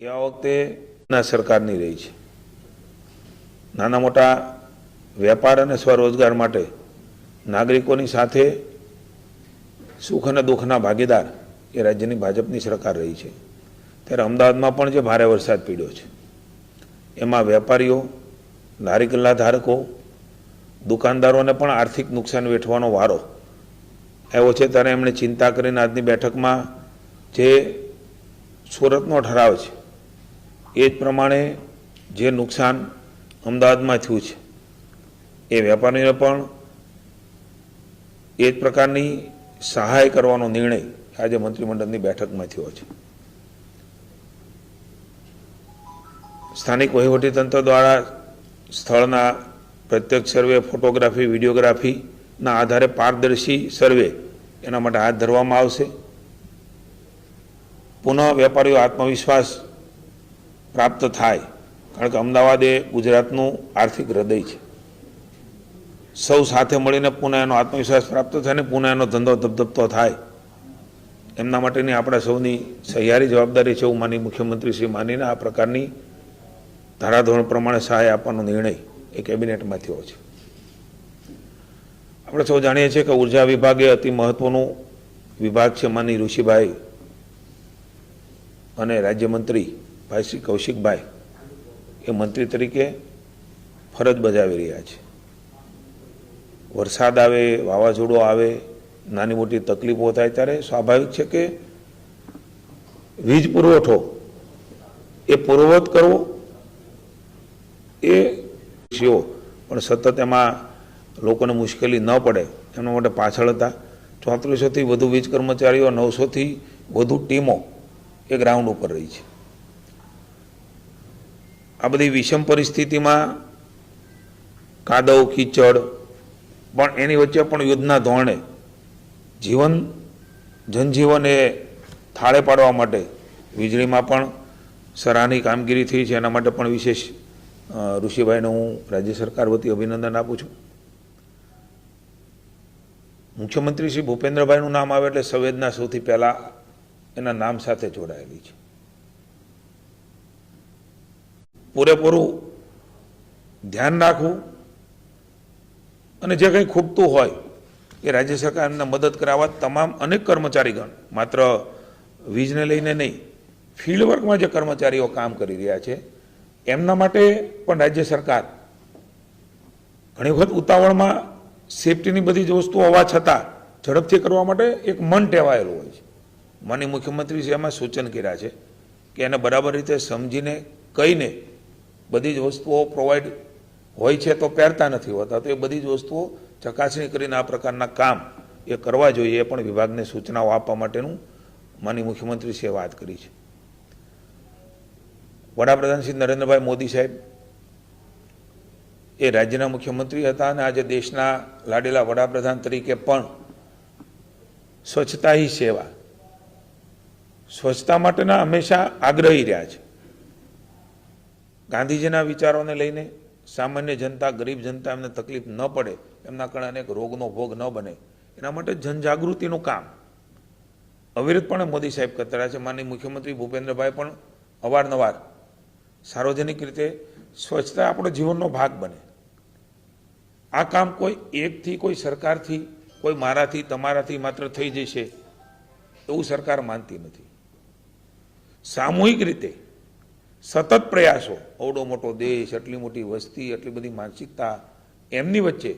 આ વખતે સરકારની રહી છે। નાના મોટા વેપાર અને સ્વરોજગાર માટે નાગરિકોની સાથે સુખ અને દુઃખના ભાગીદાર એ રાજ્યની ભાજપની સરકાર રહી છે। ત્યારે અમદાવાદમાં પણ જે ભારે વરસાદ પડ્યો છે એમાં વેપારીઓ, લારી ગલ્લા ધારકો, દુકાનદારોને પણ આર્થિક નુકસાન વેઠવાનો વારો આવ્યો છે। ત્યારે એમણે ચિંતા કરીને આજની બેઠકમાં જે સુરતનો ઠરાવ છે એ જ પ્રમાણે જે નુકસાન અમદાવાદમાં થયું છે એ વેપારીઓને પણ એ જ પ્રકારની સહાય કરવાનો નિર્ણય આજે મંત્રીમંડળની બેઠકમાં થયો છે। સ્થાનિક વહીવટીતંત્ર દ્વારા સ્થળના પ્રત્યક્ષ સર્વે, ફોટોગ્રાફી, વિડીયોગ્રાફીના આધારે પારદર્શી સર્વે એના માટે હાથ ધરવામાં આવશે। પુનઃ વેપારીઓ આત્મવિશ્વાસ પ્રાપ્ત થાય, કારણ કે અમદાવાદ એ ગુજરાતનું આર્થિક હૃદય છે। સૌ સાથે મળીને પુનઃ એનો આત્મવિશ્વાસ પ્રાપ્ત થાય ને પુનઃ એનો ધંધો ધબધબતો થાય એમના માટેની આપણા સૌની સહિયારી જવાબદારી છે એવું માની મુખ્યમંત્રી શ્રી માનીને આ પ્રકારની ધારાધોરણ પ્રમાણે સહાય આપવાનો નિર્ણય એ કેબિનેટમાં થયો છે। આપણે સૌ જાણીએ છીએ કે ઉર્જા વિભાગ એ અતિ મહત્વનું વિભાગ છે। માની ઋષિભાઈ અને રાજ્યમંત્રી ભાઈ શ્રી કૌશિકભાઈ એ મંત્રી તરીકે ફરજ બજાવી રહ્યા છે। વરસાદ આવે, વાવાઝોડું આવે, નાની મોટી તકલીફો થાય ત્યારે સ્વાભાવિક છે કે વીજ પુરવઠો એ પૂર્વવત કરવો એ પણ સતત એમાં લોકોને મુશ્કેલી ન પડે એના માટે પાછળ હતા। 3400થી વધુ વીજ કર્મચારીઓ, 900થી વધુ ટીમો એ ગ્રાઉન્ડ ઉપર રહી છે। આ બધી વિષમ પરિસ્થિતિમાં કાદવ કીચડ પણ એની વચ્ચે પણ યુદ્ધના ધોરણે જનજીવન એ થાળે પાડવા માટે વીજળીમાં પણ સરાહનીય કામગીરી થઈ છે। એના માટે પણ વિશેષ ઋષિભાઈને હું રાજ્ય સરકાર વતી અભિનંદન આપું છું। મુખ્યમંત્રી શ્રી ભૂપેન્દ્રભાઈનું નામ આવે એટલે સંવેદના સૌથી પહેલા એના નામ સાથે જોડાયેલી છે। પૂરેપૂરું ધ્યાન રાખવું અને જે કંઈ ખૂટતું હોય એ રાજ્ય સરકારને મદદ કરાવવા તમામ અનેક કર્મચારીગણ, માત્ર વીજને લઈને નહીં, ફિલ્ડ વર્કમાં જે કર્મચારીઓ કામ કરી રહ્યા છે એમના માટે પણ રાજ્ય સરકાર ઘણી વખત ઉતાવળમાં સેફટીની બધી જ વસ્તુઓ હોવા છતાં ઝડપથી કરવા માટે એક મન ટેવાયેલું હોય છે। માનનીય મુખ્યમંત્રીશ્રીએ એમાં સૂચન કર્યા છે કે એને બરાબર રીતે સમજીને કહીને બધી જ વસ્તુઓ પ્રોવાઈડ હોય છે તો પહેરતા નથી હોતા, તો એ બધી જ વસ્તુઓ ચકાસણી કરીને આ પ્રકારના કામ એ કરવા જોઈએ, એ પણ વિભાગને સૂચનાઓ આપવા માટેનું માનનીય મુખ્યમંત્રીશ્રીએ વાત કરી છે। વડાપ્રધાન શ્રી નરેન્દ્રભાઈ મોદી સાહેબ એ રાજ્યના મુખ્યમંત્રી હતા અને આજે દેશના લાડેલા વડાપ્રધાન તરીકે પણ સ્વચ્છતા હી સેવા, સ્વચ્છતા માટેના હંમેશા આગ્રહી રહ્યા છે। ગાંધીજીના વિચારોને લઈને સામાન્ય જનતા, ગરીબ જનતા એમને તકલીફ ન પડે, એમના કારણે અનેક રોગનો ભોગ ન બને, એના માટે જનજાગૃતિનું કામ અવિરતપણે મોદી સાહેબ કરતા રહ્યા છે। માનનીય મુખ્યમંત્રી ભૂપેન્દ્રભાઈ પણ અવારનવાર સાર્વજનિક રીતે સ્વચ્છતા આપણો જીવનનો ભાગ બને, આ કામ કોઈ એકથી, કોઈ સરકારથી, કોઈ મારાથી, તમારાથી માત્ર થઈ જશે એવું સરકાર માનતી નથી। સામૂહિક રીતે સતત પ્રયાસો, અવડો મોટો દેશ, આટલી મોટી વસ્તી, આટલી બધી માનસિકતા, એમની વચ્ચે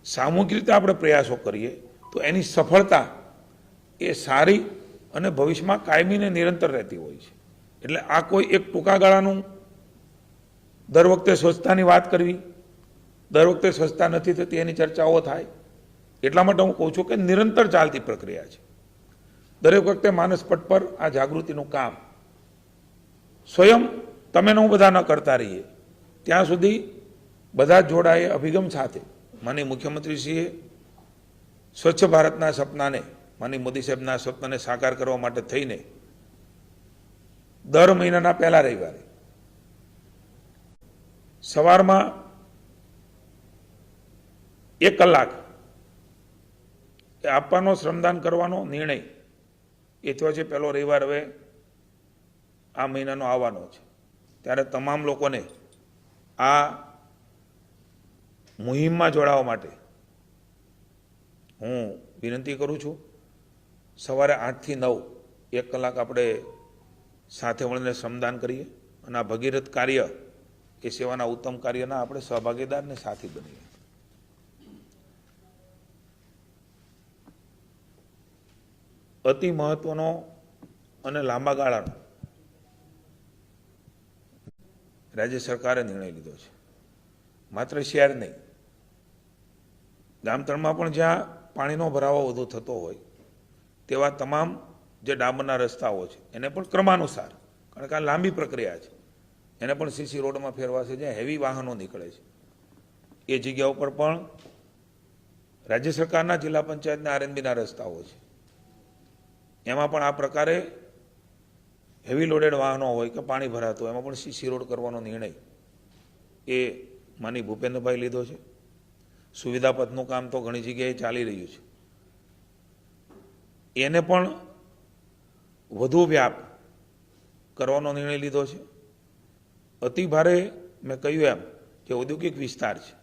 સામૂહિક રીતે આપણે પ્રયાસો કરીએ તો એની સફળતા એ સારી અને ભવિષ્યમાં કાયમીને નિરંતર રહેતી હોય છે। એટલે આ કોઈ એક ટૂંકા ગાળાનું દર વખતે સ્વચ્છતાની વાત કરવી, દર વખતે સ્વચ્છતા નથી થતી એની ચર્ચાઓ થાય, એટલા માટે હું કહું છું કે નિરંતર ચાલતી પ્રક્રિયા છે। દરેક વખતે માનસપટ પર આ જાગૃતિનું કામ સ્વયં તમે હું બધા ન કરતા રહીએ ત્યાં સુધી બધા જોડાએ અભિગમ સાથે માનનીય મુખ્યમંત્રીશ્રીએ સ્વચ્છ ભારતના સપનાને, માનનીય મોદી સાહેબના સપનાને સાકાર કરવા માટે થઈને દર મહિનાના પહેલા રવિવારે સવારમાં 1 કલાક એ આપવાનો, શ્રમદાન કરવાનો નિર્ણય એ થયો છે। પહેલો રવિવાર હવે આ મહિનાનો આવવાનો છે, ત્યારે તમામ લોકોને આ મુહિમમાં જોડાવા માટે હું વિનંતી કરું છું. સવારે 8 થી 9 1 કલાક આપણે સાથે મળીને શ્રમદાન કરીએ અને આ ભગીરથ કાર્ય એ સેવાના ઉત્તમ કાર્યના આપણે સહભાગીદાર ને સાથી બનીએ. અતિ મહત્વનો અને લાંબા ગાળાનો રાજ્ય સરકારે નિર્ણય લીધો છે. માત્ર શહેર નહીં, ગામતળમાં પણ જ્યાં પાણીનો ભરાવો વધુ થતો હોય તેવા તમામ જે ડામરના રસ્તાઓ છે એને પણ ક્રમાનુસાર, કારણ કે આ લાંબી પ્રક્રિયા છે, એને પણ સીસી રોડમાં ફેરવાશે જ્યાં હેવી વાહનો નીકળે છે. એ જગ્યા ઉપર પણ રાજ્ય સરકારના જિલ્લા પંચાયતના આરએનબીના રસ્તાઓ છે, એમાં પણ આ પ્રકારે હેવી લોડેડ વાહનો હોય કે પાણી ભરાતું હોય એમાં પણ સીસી રોડ કરવાનો નિર્ણય એ માનીય ભૂપેન્દ્રભાઈ લીધો છે. સુવિધા પથનું કામ તો ઘણી જગ્યાએ ચાલી રહ્યું છે, એને પણ વધુ વ્યાપ કરવાનો નિર્ણય લીધો છે. અતિ ભારે મેં કહ્યું એમ કે ઔદ્યોગિક વિસ્તાર છે,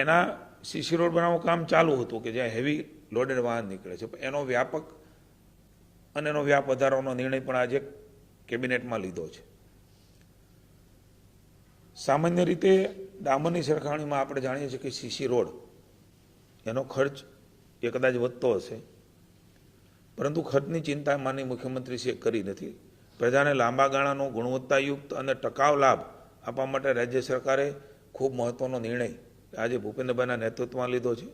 એના સીસી રોડ બનાવવાનું કામ ચાલુ હતું કે જ્યાં હેવી લોડેડ વાહન નીકળે છે, એનો વ્યાપક અને એનો વ્યાપ વધારવાનો નિર્ણય પણ આજે કેબિનેટમાં લીધો છે. સામાન્ય રીતે ડામરની સરખામણીમાં આપણે જાણીએ છીએ કે સીસી રોડ એનો ખર્ચ એ કદાચ વધતો હશે, પરંતુ ખર્ચની ચિંતા માનનીય મુખ્યમંત્રીશ્રીએ કરી નથી. પ્રજાને લાંબા ગાળાનો ગુણવત્તાયુક્ત અને ટકાઉ લાભ આપવા માટે રાજ્ય સરકારે ખૂબ મહત્વનો નિર્ણય આજે ભૂપેન્દ્રભાઈના નેતૃત્વમાં લીધો છે.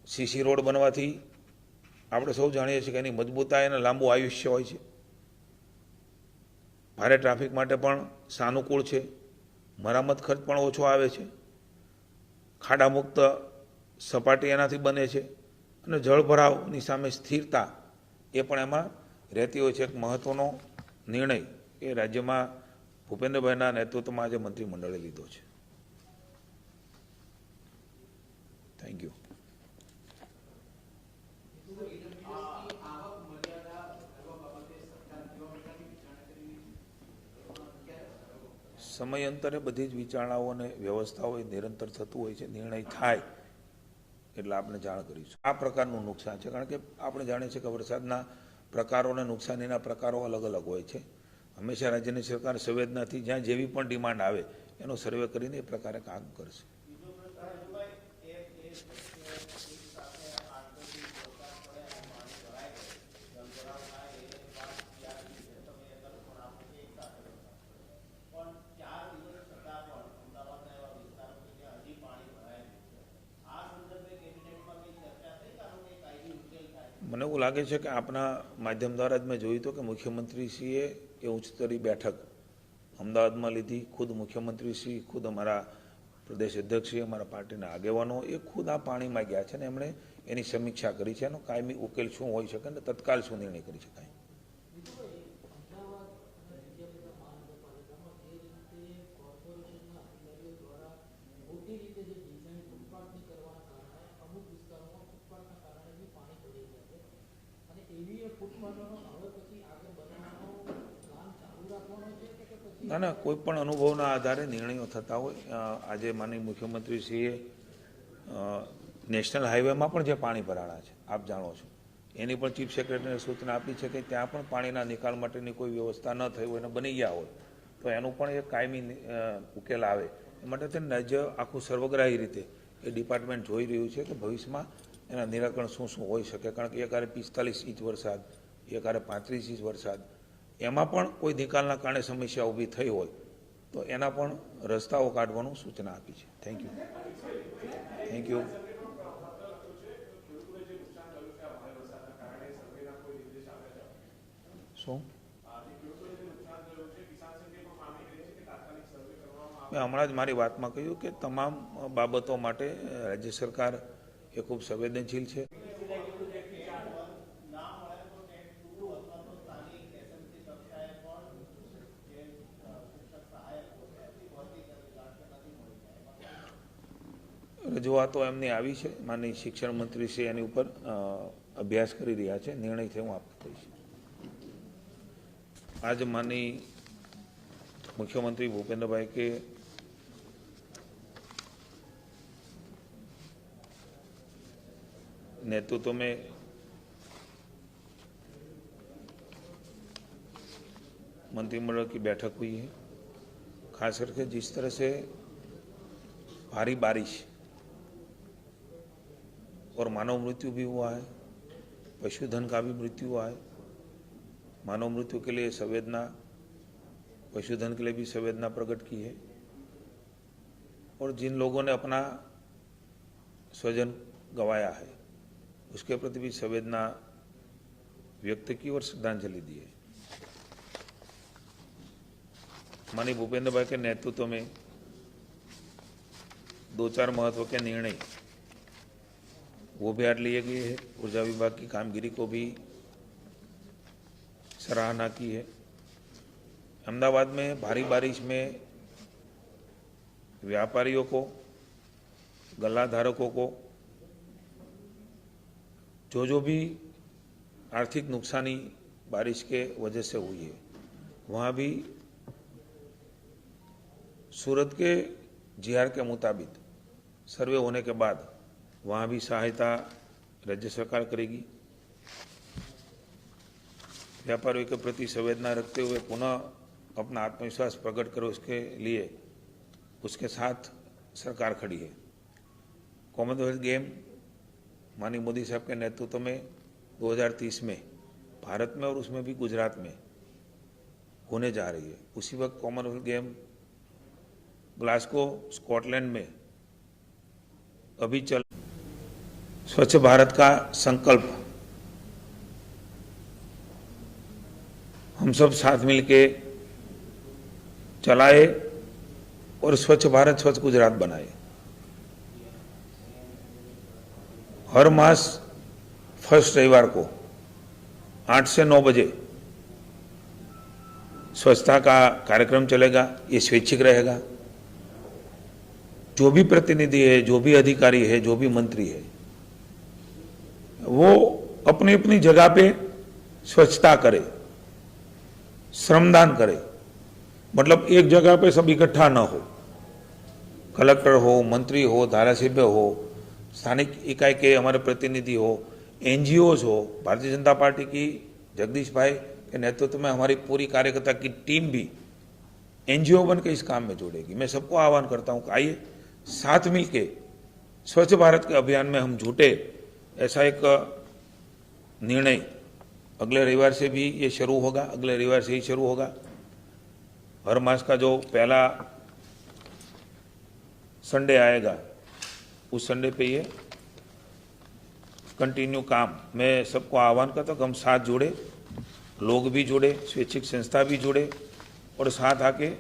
સીસી રોડ બનવાથી આપણે સૌ જાણીએ છીએ કે એની મજબૂતાઈ અને લાંબુ આયુષ્ય હોય છે. ભારે ટ્રાફિક માટે પણ સાનુકૂળ છે, મરામત ખર્ચ પણ ઓછો આવે છે, ખાડામુક્ત સપાટી એનાથી બને છે અને જળભરાવની સામે સ્થિરતા એ પણ એમાં રહેતી હોય છે. એક મહત્વનો નિર્ણય એ રાજ્યમાં ભૂપેન્દ્રભાઈના નેતૃત્વમાં આજે મંત્રીમંડળે લીધો છે. Thank you. સમયાંતરે બધી જ વિચારણાઓ અને વ્યવસ્થાઓ નિરંતર થતું હોય છે. નિર્ણય થાય એટલે આપણે જાણ કરીશું. આ પ્રકારનું નુકસાન છે, કારણ કે આપણે જાણીએ છીએ કે વરસાદના પ્રકારો અને નુકસાનીના પ્રકારો અલગ અલગ હોય છે. હંમેશા રાજ્યની સરકાર સંવેદનાથી જ્યાં જેવી પણ ડિમાન્ડ આવે એનો સર્વે કરીને એ પ્રકારે કામ કરશે. મને એવું લાગે છે કે આપના માધ્યમ દ્વારા જ મેં જોયું હતું કે મુખ્યમંત્રીશ્રીએ એ ઉચ્ચસ્તરીય બેઠક અમદાવાદમાં લીધી. ખુદ મુખ્યમંત્રીશ્રી, ખુદ અમારા પ્રદેશ અધ્યક્ષશ્રી, અમારા પાર્ટીના આગેવાનો એ ખુદ આ પાણીમાં ગયા છે અને એમણે એની સમીક્ષા કરી છે. એનો કાયમી ઉકેલ શું હોઈ શકે અને તત્કાલ શું નિર્ણય કરી શકાય. ના ના, કોઈ પણ અનુભવના આધારે નિર્ણયો થતા હોય. આજે માનનીય મુખ્યમંત્રીશ્રીએ નેશનલ હાઈવેમાં પણ જે પાણી ભરાણા છે આપ જાણો છો, એની પણ ચીફ સેક્રેટરીને સૂચના આપી છે કે ત્યાં પણ પાણીના નિકાલ માટેની કોઈ વ્યવસ્થા ન થઈ હોય અને બની ગયા હોય તો એનું પણ એક કાયમી ઉકેલ આવે એ માટે તેને રાજ્ય આખું સર્વગ્રાહી રીતે એ ડિપાર્ટમેન્ટ જોઈ રહ્યું છે કે ભવિષ્યમાં એના નિરાકરણ શું શું હોઈ શકે. કારણ કે એક હારે 45 ઇંચ વરસાદ, એક હારે 35 ઇંચ વરસાદ, એમાં પણ કોઈ નિકાલના કારણે સમસ્યા ઊભી થઈ હોય તો એના પણ રસ્તાઓ કાઢવાનું સૂચના આપી છે. Thank you. Thank you. શું મેં હમણાં જ મારી વાતમાં કહ્યું કે તમામ બાબતો માટે રાજ્ય સરકાર એ ખૂબ સંવેદનશીલ છે. રજૂઆતો એમની આવી છે, માનનીય શિક્ષણ મંત્રી શ્રી એની ઉપર અભ્યાસ કરી રહ્યા છે. નિર્ણય થયો હું આપને કહીશ. आज माननीय मुख्यमंत्री भूपेंद्र भाई के नेतृत्व में मंत्रिमंडल की बैठक हुई है। खास करके जिस तरह से भारी बारिश और मानव मृत्यु भी हुआ है, पशुधन का भी मृत्यु हुआ है। मानव मृत्यु के लिए संवेदना, पशुधन के लिए भी संवेदना प्रकट की है और जिन लोगों ने अपना स्वजन गंवाया है उसके प्रति भी संवेदना व्यक्त की और श्रद्धांजलि दी है। माननीय भूपेंद्र भाई के नेतृत्व में 2-4 महत्व के निर्णय वो भी आज लिए गए हैं। ऊर्जा विभाग की कामगिरी को भी सराहना की है। अहमदाबाद में भारी बारिश में व्यापारियों को, गल्ला धारकों को जो भी आर्थिक नुकसानी बारिश के वजह से हुई है, वहाँ भी सूरत के जीआर के मुताबिक सर्वे होने के बाद वहाँ भी सहायता राज्य सरकार करेगी। व्यापारियों के प्रति संवेदना रखते हुए पुनः अपना आत्मविश्वास प्रकट करो, उसके लिए उसके साथ सरकार खड़ी है। कॉमनवेल्थ गेम माननीय मोदी साहब के नेतृत्व में 2030 में भारत में और उसमें भी गुजरात में होने जा रही है। उसी वक्त कॉमनवेल्थ गेम ग्लासगो स्कॉटलैंड में अभी चल स्वच्छ भारत का संकल्प हम सब साथ मिलके चलाए और स्वच्छ भारत स्वच्छ गुजरात बनाए। हर मास फर्स्ट रविवार को 8 से 9 बजे स्वच्छता का कार्यक्रम चलेगा। ये स्वैच्छिक रहेगा। जो भी प्रतिनिधि है, जो भी अधिकारी है, जो भी मंत्री है, वो अपनी अपनी जगह पे स्वच्छता करे, श्रमदान करे। मतलब एक जगह पे सब इकट्ठा ना हो। कलेक्टर हो, मंत्री हो, धारासभ्य हो, स्थानिक इकाई के हमारे प्रतिनिधि हो, एनजीओज हो। भारतीय जनता पार्टी की जगदीश भाई के नेतृत्व में हमारी पूरी कार्यकर्ता की टीम भी एनजीओ बन के इस काम में जुड़ेगी। मैं सबको आह्वान करता हूं कि आइए साथ मिलके स्वच्छ भारत के अभियान में हम जुटे। ऐसा एक निर्णय अगले रविवार से भी ये शुरू होगा, अगले रविवार से ही शुरू होगा। हर मास का जो पहला संडे आएगा उस संडे पे ये कंटिन्यू काम। मैं सबको आह्वान करता हूँ कि हम साथ जुड़े, लोग भी जुड़े, स्वैच्छिक संस्था भी जुड़े और साथ आके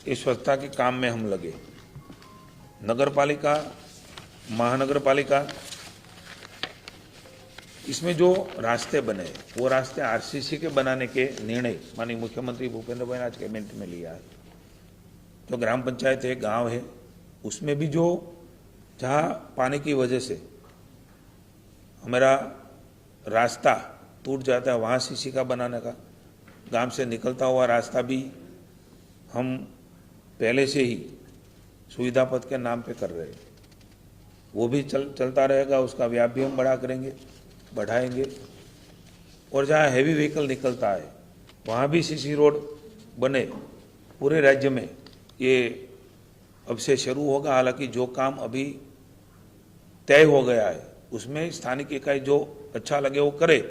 इस स्वच्छता के काम में हम लगे। नगर पालिका, महानगर पालिका, इसमें जो रास्ते बने वो रास्ते आरसीसी के बनाने के निर्णय माननीय मुख्यमंत्री भूपेंद्र भाई ने आज कैबिनेट में लिया है। जो ग्राम पंचायत है, गांव है, उसमें भी जो जहां पानी की वजह से हमारा रास्ता टूट जाता है वहां सीसी का बनाने का, गांव से निकलता हुआ रास्ता भी हम पहले से ही सुविधा पथ के नाम पे कर रहे हैं। वो भी चलता रहेगा, उसका व्याप भी हम बढ़ाएंगे। और जहाँ हैवी व्हीकल निकलता है वहाँ भी सीसी रोड बने। पूरे राज्य में ये अब से शुरू होगा। हालांकि जो काम अभी तय हो गया है उसमें स्थानिक इकाई जो अच्छा लगे वो करे।